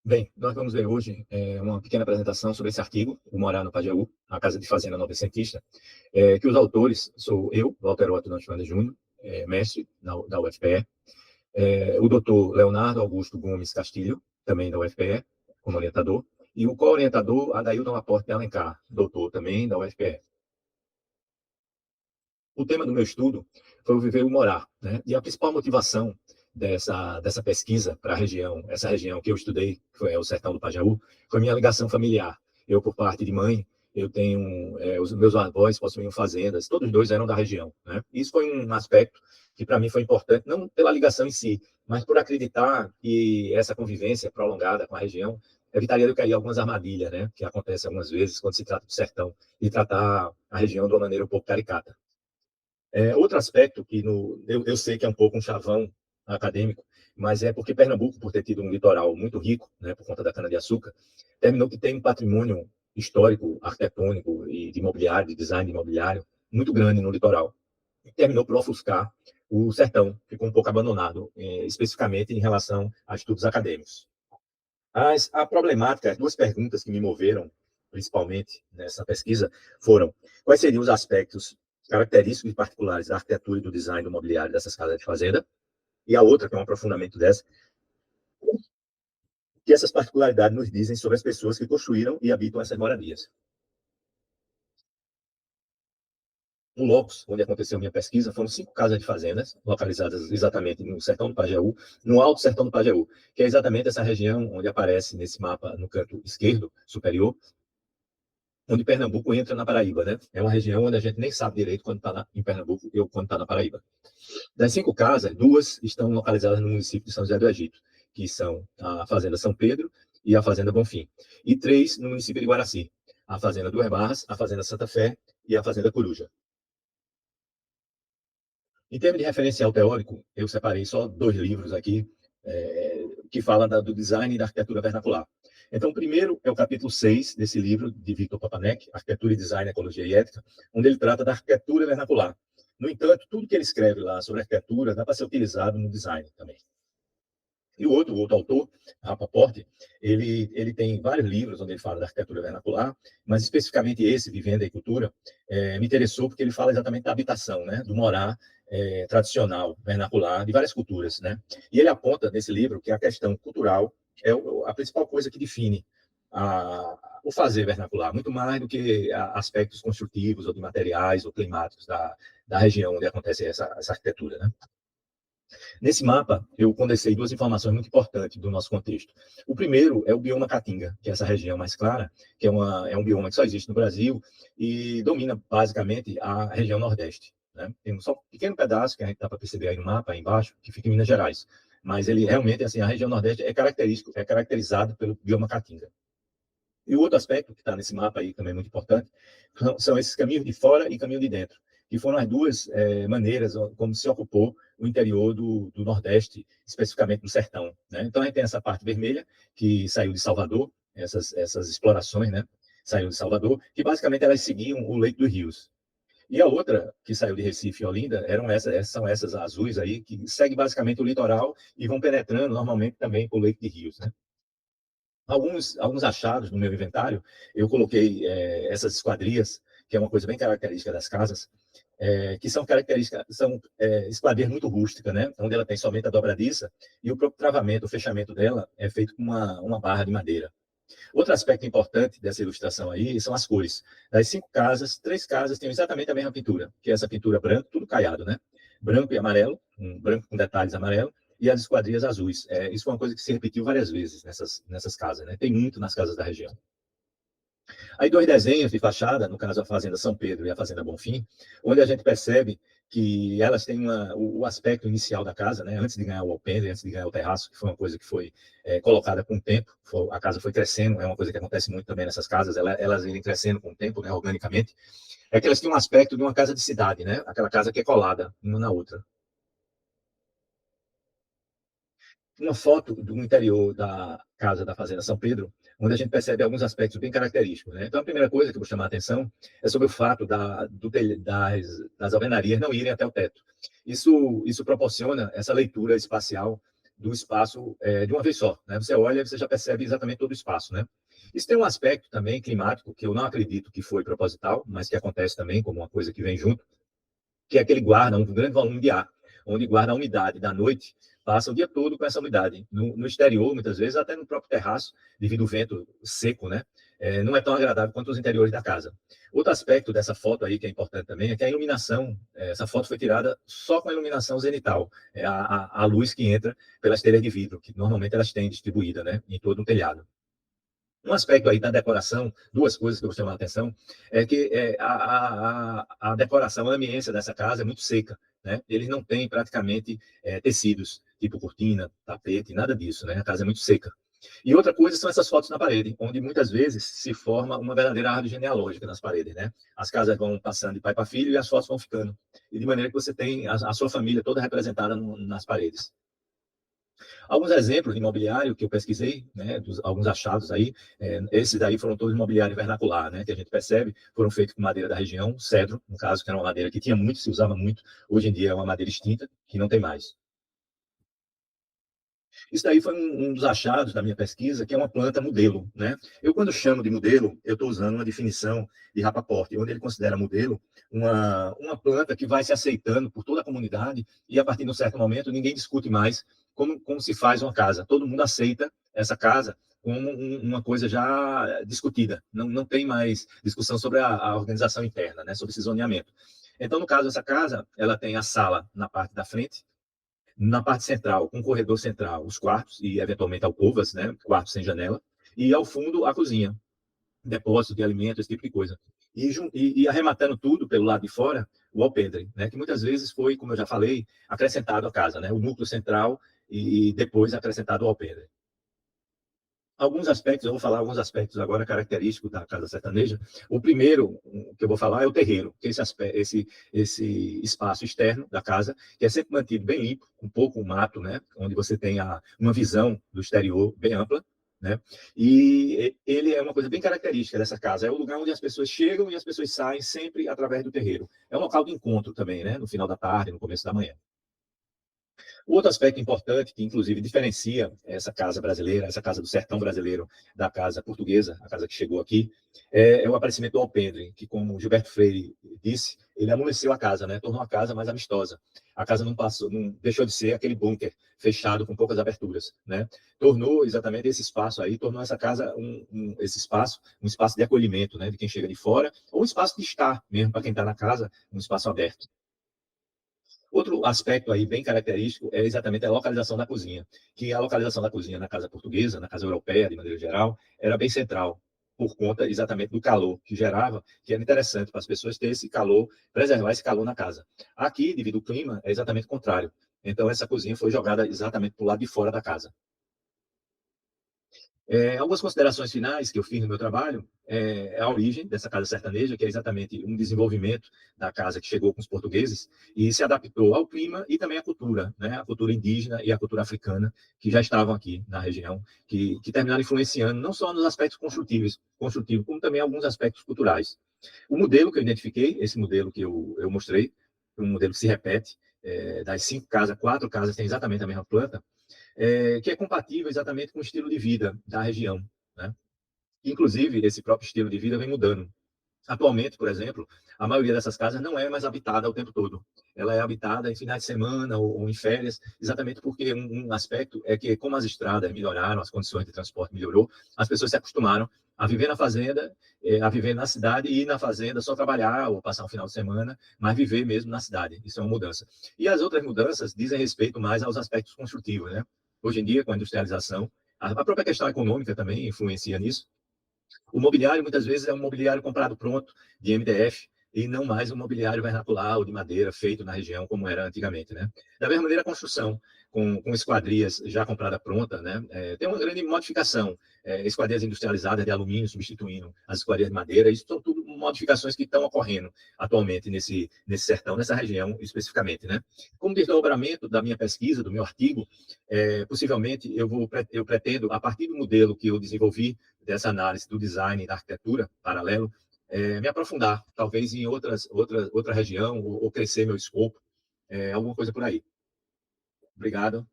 Bem, nós vamos ver hoje uma pequena apresentação sobre esse artigo, o Morar no Pajeú, a Casa de Fazenda Novecentista, que os autores sou eu, Walter Otto Nantes Júnior, mestre da UFPE, o doutor Leonardo Augusto Gomes Castilho, também da UFPE, como orientador, e o co-orientador Adailton Laporte de Alencar, doutor também da UFPE. O tema do meu estudo foi o viver e o morar, né? E a principal motivação dessa pesquisa para essa região que eu estudei, que foi o Sertão do Pajeú, foi minha ligação familiar. Eu, por parte de mãe, eu tenho, os meus avós possuíam fazendas, todos dois eram da região, né? Isso foi um aspecto que para mim foi importante, não pela ligação em si, mas por acreditar que essa convivência prolongada com a região evitaria de eu cair em algumas armadilhas, né? Que acontece algumas vezes quando se trata do sertão, e tratar a região de uma maneira um pouco caricata. Outro aspecto que eu sei que é um pouco um chavão acadêmico, mas é porque Pernambuco, por ter tido um litoral muito rico, né, por conta da cana-de-açúcar, terminou que tem um patrimônio histórico, arquitetônico e de imobiliário, de design imobiliário, muito grande no litoral. E terminou por ofuscar o sertão, ficou um pouco abandonado, especificamente em relação a estudos acadêmicos. A problemática, as duas perguntas que me moveram, principalmente nessa pesquisa, foram: quais seriam os aspectos característicos e particulares da arquitetura e do design do mobiliário dessas casas de fazenda? E a outra, que é um aprofundamento dessa, que essas particularidades nos dizem sobre as pessoas que construíram e habitam essas moradias. O locus onde aconteceu minha pesquisa foram 5 casas de fazendas, localizadas exatamente no sertão do Pajeú, no alto sertão do Pajeú, que é exatamente essa região onde aparece nesse mapa no canto esquerdo superior, onde Pernambuco entra na Paraíba, né? É uma região onde a gente nem sabe direito quando está em Pernambuco ou quando está na Paraíba. Das 5 casas, 2 estão localizadas no município de São José do Egito, que são a Fazenda São Pedro e a Fazenda Bonfim. E 3 no município de Guaraci, a Fazenda Duas Barras, a Fazenda Santa Fé e a Fazenda Coruja. Em termos de referencial teórico, eu separei só 2 livros aqui que falam do design e da arquitetura vernacular. Então, o primeiro é o capítulo 6 desse livro, de Victor Papanek, Arquitetura e Design, Ecologia e Ética, onde ele trata da arquitetura vernacular. No entanto, tudo que ele escreve lá sobre arquitetura dá para ser utilizado no design também. E o outro autor, Rafa Porte, ele tem vários livros onde ele fala da arquitetura vernacular, mas especificamente esse, Vivenda e Cultura, me interessou porque ele fala exatamente da habitação, né, do morar tradicional, vernacular, de várias culturas, né? E ele aponta nesse livro que a questão cultural é a principal coisa que define o fazer vernacular, muito mais do que aspectos construtivos ou de materiais ou climáticos da região onde acontece essa arquitetura, né? Nesse mapa, eu condensei 2 informações muito importantes do nosso contexto. O primeiro é o bioma Caatinga, que é essa região mais clara, que é um bioma que só existe no Brasil e domina basicamente a região Nordeste, né? Tem só um pequeno pedaço que a gente dá para perceber aí no mapa, aí embaixo, que fica em Minas Gerais. Mas ele realmente, assim, a região Nordeste é caracterizado pelo bioma Caatinga. E o outro aspecto que está nesse mapa aí também muito importante são esses caminhos de fora e caminho de dentro, que foram as duas maneiras como se ocupou o interior do Nordeste, especificamente do Sertão, né? Então a gente tem essa parte vermelha que saiu de Salvador, essas explorações, né? Saiu de Salvador, que basicamente elas seguiam o leito dos rios. E a outra, que saiu de Recife e Olinda, são essas azuis aí, que seguem basicamente o litoral e vão penetrando normalmente também por leito de rios, né? Alguns achados no meu inventário, eu coloquei essas esquadrias, que é uma coisa bem característica das casas, que são esquadrias muito rústicas, né? Onde ela tem somente a dobradiça e o próprio travamento, o fechamento dela é feito com uma barra de madeira. Outro aspecto importante dessa ilustração aí são as cores. Das 5 casas, 3 casas têm exatamente a mesma pintura, que é essa pintura branca, tudo caiado, né? Branco e amarelo, um branco com detalhes amarelo, e as esquadrias azuis. Isso foi uma coisa que se repetiu várias vezes nessas casas, né? Tem muito nas casas da região. Aí 2 desenhos de fachada, no caso a Fazenda São Pedro e a Fazenda Bonfim, onde a gente percebe que elas têm o aspecto inicial da casa, né? Antes de ganhar o alpendre, antes de ganhar o terraço, que foi uma coisa que foi colocada com o tempo, a casa foi crescendo, é uma coisa que acontece muito também nessas casas, elas irem crescendo com o tempo, né, organicamente, é que elas têm um aspecto de uma casa de cidade, né? Aquela casa que é colada uma na outra. Uma foto do interior da casa da Fazenda São Pedro, onde a gente percebe alguns aspectos bem característicos, né? Então, a primeira coisa que eu vou chamar a atenção é sobre o fato das alvenarias não irem até o teto. Isso proporciona essa leitura espacial do espaço de uma vez só, né? Você olha e você já percebe exatamente todo o espaço, né? Isso tem um aspecto também climático que eu não acredito que foi proposital, mas que acontece também como uma coisa que vem junto, que é que ele guarda um grande volume de ar, onde guarda a umidade da noite, passa o dia todo com essa umidade. No exterior, muitas vezes, até no próprio terraço, devido ao vento seco, né? Não é tão agradável quanto os interiores da casa. Outro aspecto dessa foto aí, que é importante também, é que a iluminação, essa foto foi tirada só com a iluminação zenital, a luz que entra pelas telhas de vidro, que normalmente elas têm distribuída, né, em todo o telhado. Um aspecto aí da decoração, duas coisas que eu vou chamar a atenção, é que a decoração, a ambiência dessa casa é muito seca, né? Eles não têm praticamente tecidos, tipo cortina, tapete, nada disso, né? A casa é muito seca. E outra coisa são essas fotos na parede, onde muitas vezes se forma uma verdadeira árvore genealógica nas paredes, né? As casas vão passando de pai para filho e as fotos vão ficando. E de maneira que você tem a sua família toda representada nas paredes. Alguns exemplos de imobiliário que eu pesquisei, né, alguns achados aí, esses daí foram todos imobiliário vernacular, né, que a gente percebe, foram feitos com madeira da região, cedro, no caso, que era uma madeira que tinha muito, se usava muito, hoje em dia é uma madeira extinta, que não tem mais. Isso daí foi um dos achados da minha pesquisa, que é uma planta modelo, né? Eu, quando chamo de modelo, eu estou usando uma definição de Rappaport, onde ele considera modelo uma planta que vai se aceitando por toda a comunidade e, a partir de um certo momento, ninguém discute mais como se faz uma casa. Todo mundo aceita essa casa como uma coisa já discutida. Não tem mais discussão sobre a organização interna, né? Sobre esse zoneamento. Então, no caso dessa casa, ela tem a sala na parte da frente, na parte central, um corredor central, os quartos e, eventualmente, alcovas, né? Quartos sem janela. E, ao fundo, a cozinha, depósito de alimentos, esse tipo de coisa. E arrematando tudo pelo lado de fora, o alpendre, né? Que muitas vezes foi, como eu já falei, acrescentado à casa, né? O núcleo central e depois acrescentado o alpendre. Alguns aspectos, eu vou falar alguns aspectos agora característicos da casa sertaneja. O primeiro que eu vou falar é o terreiro, que é esse espaço externo da casa, que é sempre mantido bem limpo, com pouco mato, né? Onde você tem uma visão do exterior bem ampla, né? E ele é uma coisa bem característica dessa casa. É o lugar onde as pessoas chegam e as pessoas saem sempre através do terreiro. É um local de encontro também, né? No final da tarde, no começo da manhã. O outro aspecto importante, que inclusive diferencia essa casa brasileira, essa casa do sertão brasileiro, da casa portuguesa, a casa que chegou aqui, é o aparecimento do alpendre, que, como Gilberto Freire disse, ele amoleceu a casa, né? Tornou a casa mais amistosa. A casa não passou, não deixou de ser aquele bunker fechado com poucas aberturas, né? Tornou exatamente esse espaço aí, tornou essa casa esse espaço um espaço de acolhimento, né? De quem chega de fora, ou um espaço de estar mesmo para quem está na casa, um espaço aberto. Outro aspecto aí bem característico é exatamente a localização da cozinha, que a localização da cozinha na casa portuguesa, na casa europeia, de maneira geral, era bem central, por conta exatamente do calor que gerava, que era interessante para as pessoas ter esse calor, preservar esse calor na casa. Aqui, devido ao clima, é exatamente o contrário. Então, essa cozinha foi jogada exatamente para o lado de fora da casa. Algumas considerações finais que eu fiz no meu trabalho é a origem dessa casa sertaneja, que é exatamente um desenvolvimento da casa que chegou com os portugueses e se adaptou ao clima e também à cultura, né? A cultura indígena e a cultura africana que já estavam aqui na região, que terminaram influenciando não só nos aspectos construtivos, como também alguns aspectos culturais. O modelo que eu identifiquei, esse modelo que eu mostrei, um modelo que se repete, das 5 casas, 4 casas têm exatamente a mesma planta, que é compatível exatamente com o estilo de vida da região, né? Inclusive, esse próprio estilo de vida vem mudando. Atualmente, por exemplo, a maioria dessas casas não é mais habitada o tempo todo. Ela é habitada em finais de semana ou em férias, exatamente porque um aspecto é que, como as estradas melhoraram, as condições de transporte melhorou, as pessoas se acostumaram a viver na fazenda, a viver na cidade e ir na fazenda só trabalhar ou passar um final de semana, mas viver mesmo na cidade. Isso é uma mudança. E as outras mudanças dizem respeito mais aos aspectos construtivos, né? Hoje em dia, com a industrialização, a própria questão econômica também influencia nisso. O mobiliário, muitas vezes, é um mobiliário comprado pronto, de MDF, e não mais um mobiliário vernacular ou de madeira feito na região, como era antigamente, né? Da mesma maneira, a construção, com esquadrias já comprada pronta, né? Tem uma grande modificação. Esquadrias industrializadas de alumínio substituindo as esquadrias de madeira, isso são tudo modificações que estão ocorrendo atualmente nesse sertão, nessa região especificamente, né? Como desdobramento da minha pesquisa, do meu artigo, possivelmente eu pretendo, a partir do modelo que eu desenvolvi, dessa análise do design e da arquitetura paralelo, me aprofundar, talvez em outra região, ou crescer meu escopo, alguma coisa por aí. Obrigado.